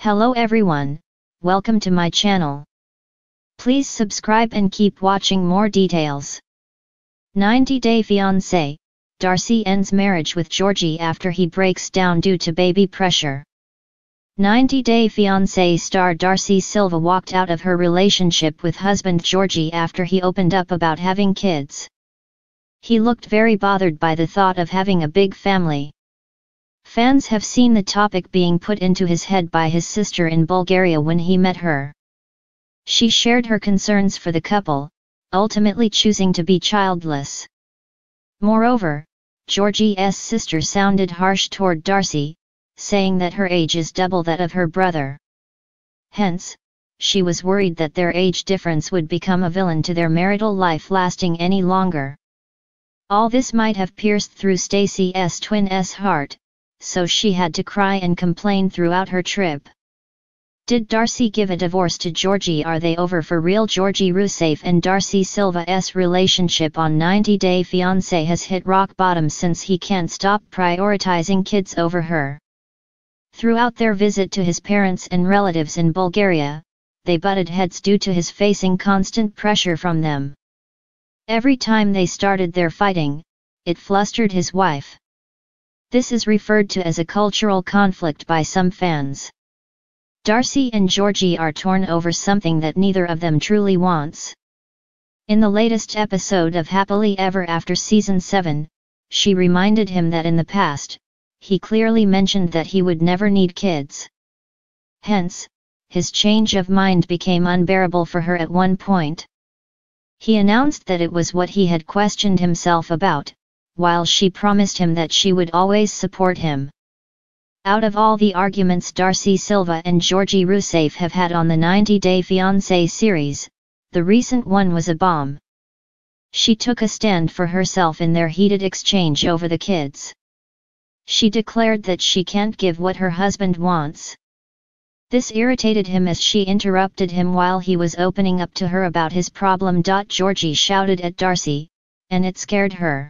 Hello everyone, welcome to my channel. Please subscribe and keep watching more details. 90 Day Fiance, Darcey ends marriage with Georgi after he breaks down due to baby pressure. 90 Day Fiance star Darcey Silva walked out of her relationship with husband Georgi after he opened up about having kids. He looked very bothered by the thought of having a big family. Fans have seen the topic being put into his head by his sister in Bulgaria when he met her. She shared her concerns for the couple, ultimately choosing to be childless. Moreover, Georgi's sister sounded harsh toward Darcey, saying that her age is double that of her brother. Hence, she was worried that their age difference would become a villain to their marital life lasting any longer. All this might have pierced through Stacey's twin's heart, so she had to cry and complain throughout her trip. Did Darcey give a divorce to Georgi? Are they over for real? Georgi Rousseff and Darcey Silva's relationship on 90 Day Fiance has hit rock bottom since he can't stop prioritizing kids over her. Throughout their visit to his parents and relatives in Bulgaria, they butted heads due to his facing constant pressure from them. Every time they started their fighting, it flustered his wife. This is referred to as a cultural conflict by some fans. Darcey and Georgi are torn over something that neither of them truly wants. In the latest episode of Happily Ever After Season 7, she reminded him that in the past, he clearly mentioned that he would never need kids. Hence, his change of mind became unbearable for her at one point. He announced that it was what he had questioned himself about, while she promised him that she would always support him. Out of all the arguments Darcey Silva and Georgi Rousseff have had on the 90 Day Fiancé series, the recent one was a bomb. She took a stand for herself in their heated exchange over the kids. She declared that she can't give what her husband wants. This irritated him as she interrupted him while he was opening up to her about his problem. Georgi shouted at Darcey, and it scared her.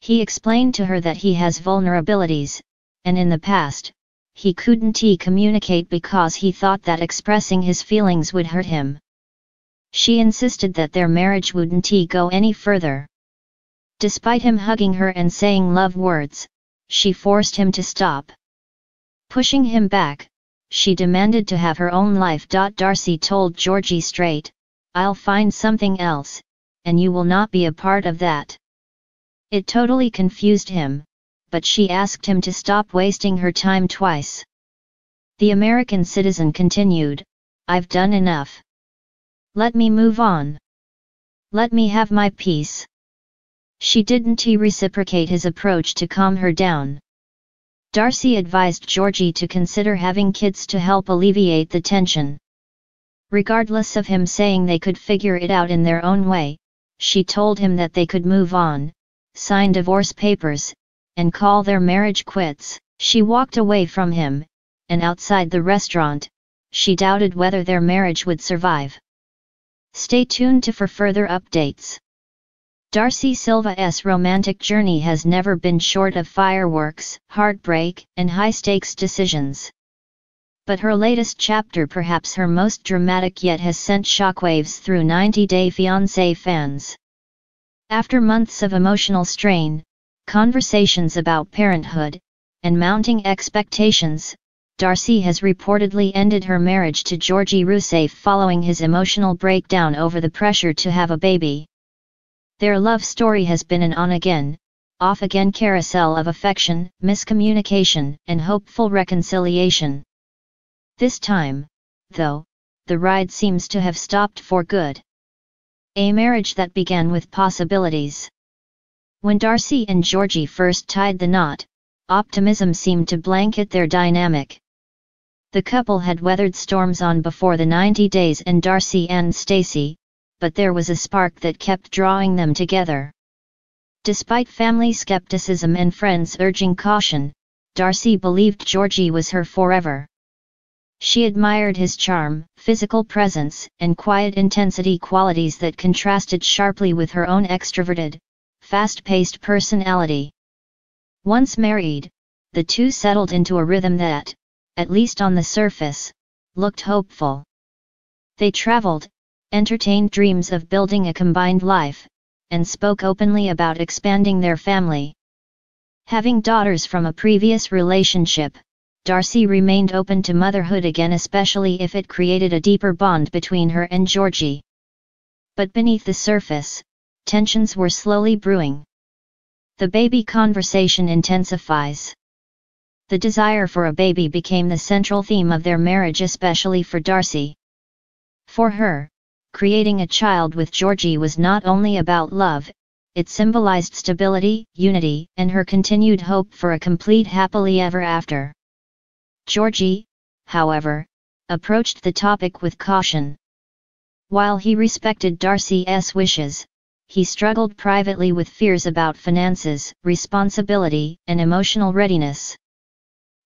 He explained to her that he has vulnerabilities, and in the past, he couldn't communicate because he thought that expressing his feelings would hurt him. She insisted that their marriage wouldn't go any further. Despite him hugging her and saying love words, she forced him to stop. Pushing him back, she demanded to have her own life. Darcey told Georgi straight, "I'll find something else, and you will not be a part of that." It totally confused him, but she asked him to stop wasting her time twice. The American citizen continued, "I've done enough. Let me move on. Let me have my peace." She didn't reciprocate his approach to calm her down. Darcey advised Georgi to consider having kids to help alleviate the tension. Regardless of him saying they could figure it out in their own way, she told him that they could move on, sign divorce papers, and call their marriage quits. She walked away from him, and outside the restaurant, she doubted whether their marriage would survive. Stay tuned for further updates. Darcey Silva's romantic journey has never been short of fireworks, heartbreak, and high-stakes decisions. But her latest chapter, perhaps her most dramatic yet, has sent shockwaves through 90 Day Fiancé fans. After months of emotional strain, conversations about parenthood, and mounting expectations, Darcey has reportedly ended her marriage to Georgi Rousseff following his emotional breakdown over the pressure to have a baby. Their love story has been an on-again, off-again carousel of affection, miscommunication, and hopeful reconciliation. This time, though, the ride seems to have stopped for good. A marriage that began with possibilities. When Darcey and Georgi first tied the knot, optimism seemed to blanket their dynamic. The couple had weathered storms on before the 90 days and Darcey and Stacey, but there was a spark that kept drawing them together. Despite family skepticism and friends urging caution, Darcey believed Georgi was her forever. She admired his charm, physical presence, and quiet intensity, qualities that contrasted sharply with her own extroverted, fast-paced personality. Once married, the two settled into a rhythm that, at least on the surface, looked hopeful. They traveled, entertained dreams of building a combined life, and spoke openly about expanding their family. Having daughters from a previous relationship, Darcey remained open to motherhood again, especially if it created a deeper bond between her and Georgi. But beneath the surface, tensions were slowly brewing. The baby conversation intensifies. The desire for a baby became the central theme of their marriage, especially for Darcey. For her, creating a child with Georgi was not only about love, it symbolized stability, unity, and her continued hope for a complete happily ever after. Georgi, however, approached the topic with caution. While he respected Darcey's wishes, he struggled privately with fears about finances, responsibility, and emotional readiness.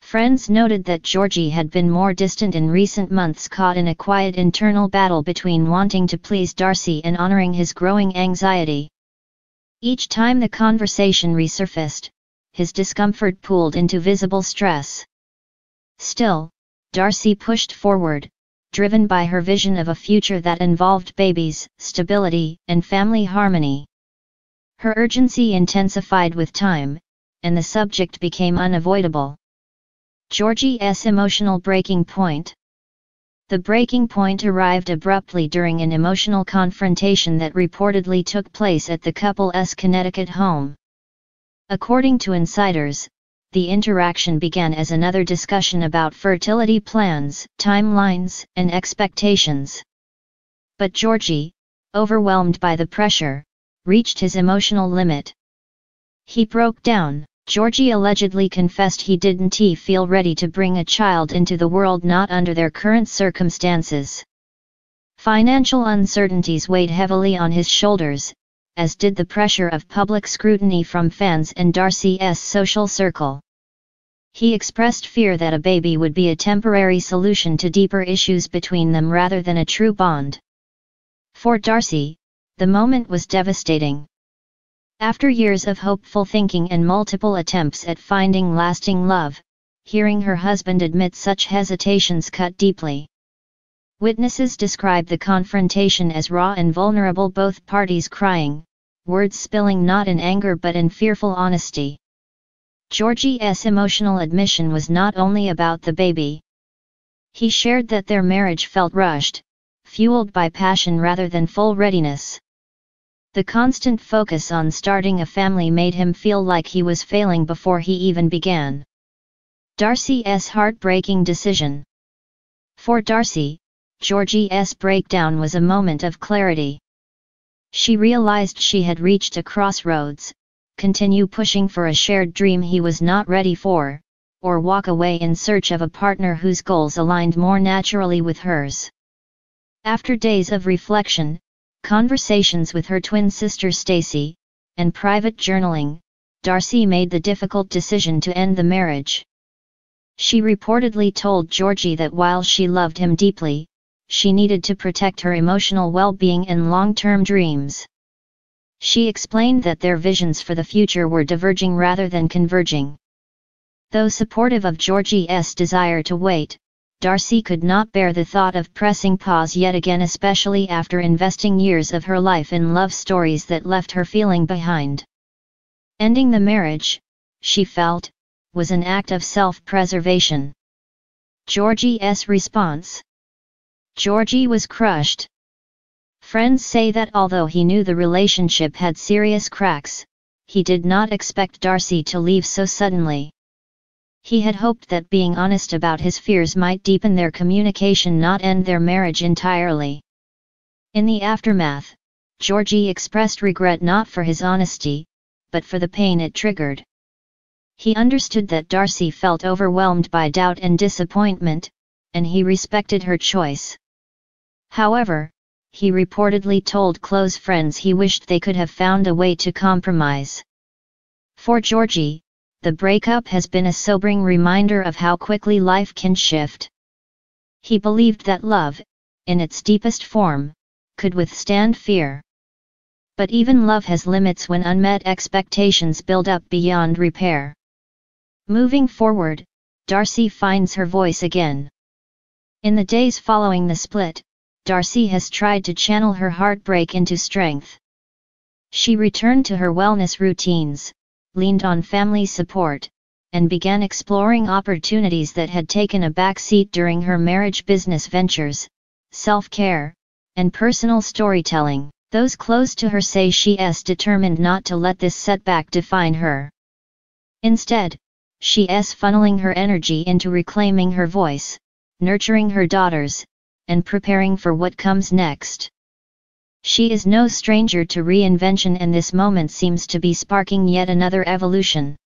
Friends noted that Georgi had been more distant in recent months, caught in a quiet internal battle between wanting to please Darcey and honoring his growing anxiety. Each time the conversation resurfaced, his discomfort pooled into visible stress. Still, Darcey pushed forward, driven by her vision of a future that involved babies, stability, and family harmony. Her urgency intensified with time, and the subject became unavoidable. Georgi's emotional breaking point. The breaking point arrived abruptly during an emotional confrontation that reportedly took place at the couple's Connecticut home. According to insiders, the interaction began as another discussion about fertility plans, timelines, and expectations. But Georgi, overwhelmed by the pressure, reached his emotional limit. He broke down. Georgi allegedly confessed he didn't feel ready to bring a child into the world, not under their current circumstances. Financial uncertainties weighed heavily on his shoulders, as did the pressure of public scrutiny from fans and Darcey's social circle. He expressed fear that a baby would be a temporary solution to deeper issues between them rather than a true bond. For Darcey, the moment was devastating. After years of hopeful thinking and multiple attempts at finding lasting love, hearing her husband admit such hesitations cut deeply. Witnesses describe the confrontation as raw and vulnerable, both parties crying, words spilling not in anger but in fearful honesty. Georgi's emotional admission was not only about the baby. He shared that their marriage felt rushed, fueled by passion rather than full readiness. The constant focus on starting a family made him feel like he was failing before he even began. Darcey's heartbreaking decision. For Darcey, Georgi's breakdown was a moment of clarity. She realized she had reached a crossroads: continue pushing for a shared dream he was not ready for, or walk away in search of a partner whose goals aligned more naturally with hers. After days of reflection, conversations with her twin sister Stacy, and private journaling, Darcey made the difficult decision to end the marriage. She reportedly told Georgi that while she loved him deeply, she needed to protect her emotional well-being and long-term dreams. She explained that their visions for the future were diverging rather than converging. Though supportive of Georgi's desire to wait, Darcey could not bear the thought of pressing pause yet again, especially after investing years of her life in love stories that left her feeling behind. Ending the marriage, she felt, was an act of self-preservation. Georgi's response. Georgi was crushed. Friends say that although he knew the relationship had serious cracks, he did not expect Darcey to leave so suddenly. He had hoped that being honest about his fears might deepen their communication, not end their marriage entirely. In the aftermath, Georgi expressed regret not for his honesty, but for the pain it triggered. He understood that Darcey felt overwhelmed by doubt and disappointment, and he respected her choice. However, he reportedly told close friends he wished they could have found a way to compromise. For Georgi, the breakup has been a sobering reminder of how quickly life can shift. He believed that love, in its deepest form, could withstand fear. But even love has limits when unmet expectations build up beyond repair. Moving forward, Darcey finds her voice again. In the days following the split, Darcey has tried to channel her heartbreak into strength. She returned to her wellness routines, leaned on family support, and began exploring opportunities that had taken a backseat during her marriage business ventures, self-care, and personal storytelling. Those close to her say she is determined not to let this setback define her. Instead, she is funneling her energy into reclaiming her voice, nurturing her daughters, and preparing for what comes next. She is no stranger to reinvention, and this moment seems to be sparking yet another evolution.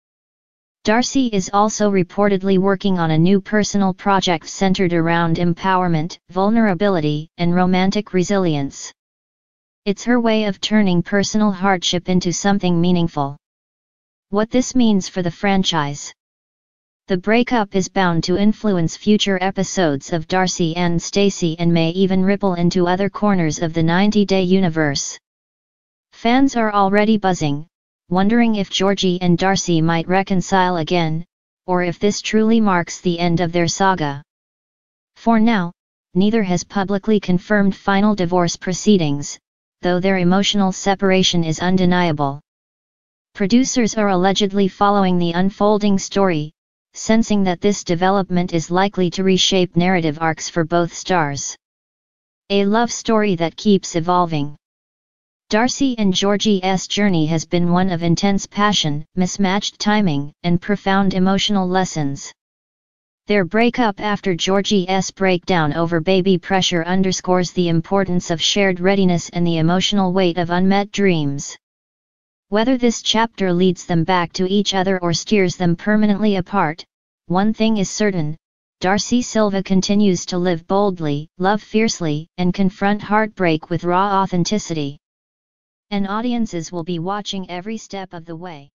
Darcey is also reportedly working on a new personal project centered around empowerment, vulnerability, and romantic resilience. It's her way of turning personal hardship into something meaningful. What this means for the franchise. The breakup is bound to influence future episodes of Darcey and Stacey and may even ripple into other corners of the 90-day universe. Fans are already buzzing, wondering if Georgi and Darcey might reconcile again, or if this truly marks the end of their saga. For now, neither has publicly confirmed final divorce proceedings, though their emotional separation is undeniable. Producers are allegedly following the unfolding story, sensing that this development is likely to reshape narrative arcs for both stars. A love story that keeps evolving. Darcey and Georgi's journey has been one of intense passion, mismatched timing, and profound emotional lessons. Their breakup after Georgi's breakdown over baby pressure underscores the importance of shared readiness and the emotional weight of unmet dreams. Whether this chapter leads them back to each other or steers them permanently apart, one thing is certain: Darcey Silva continues to live boldly, love fiercely, and confront heartbreak with raw authenticity. And audiences will be watching every step of the way.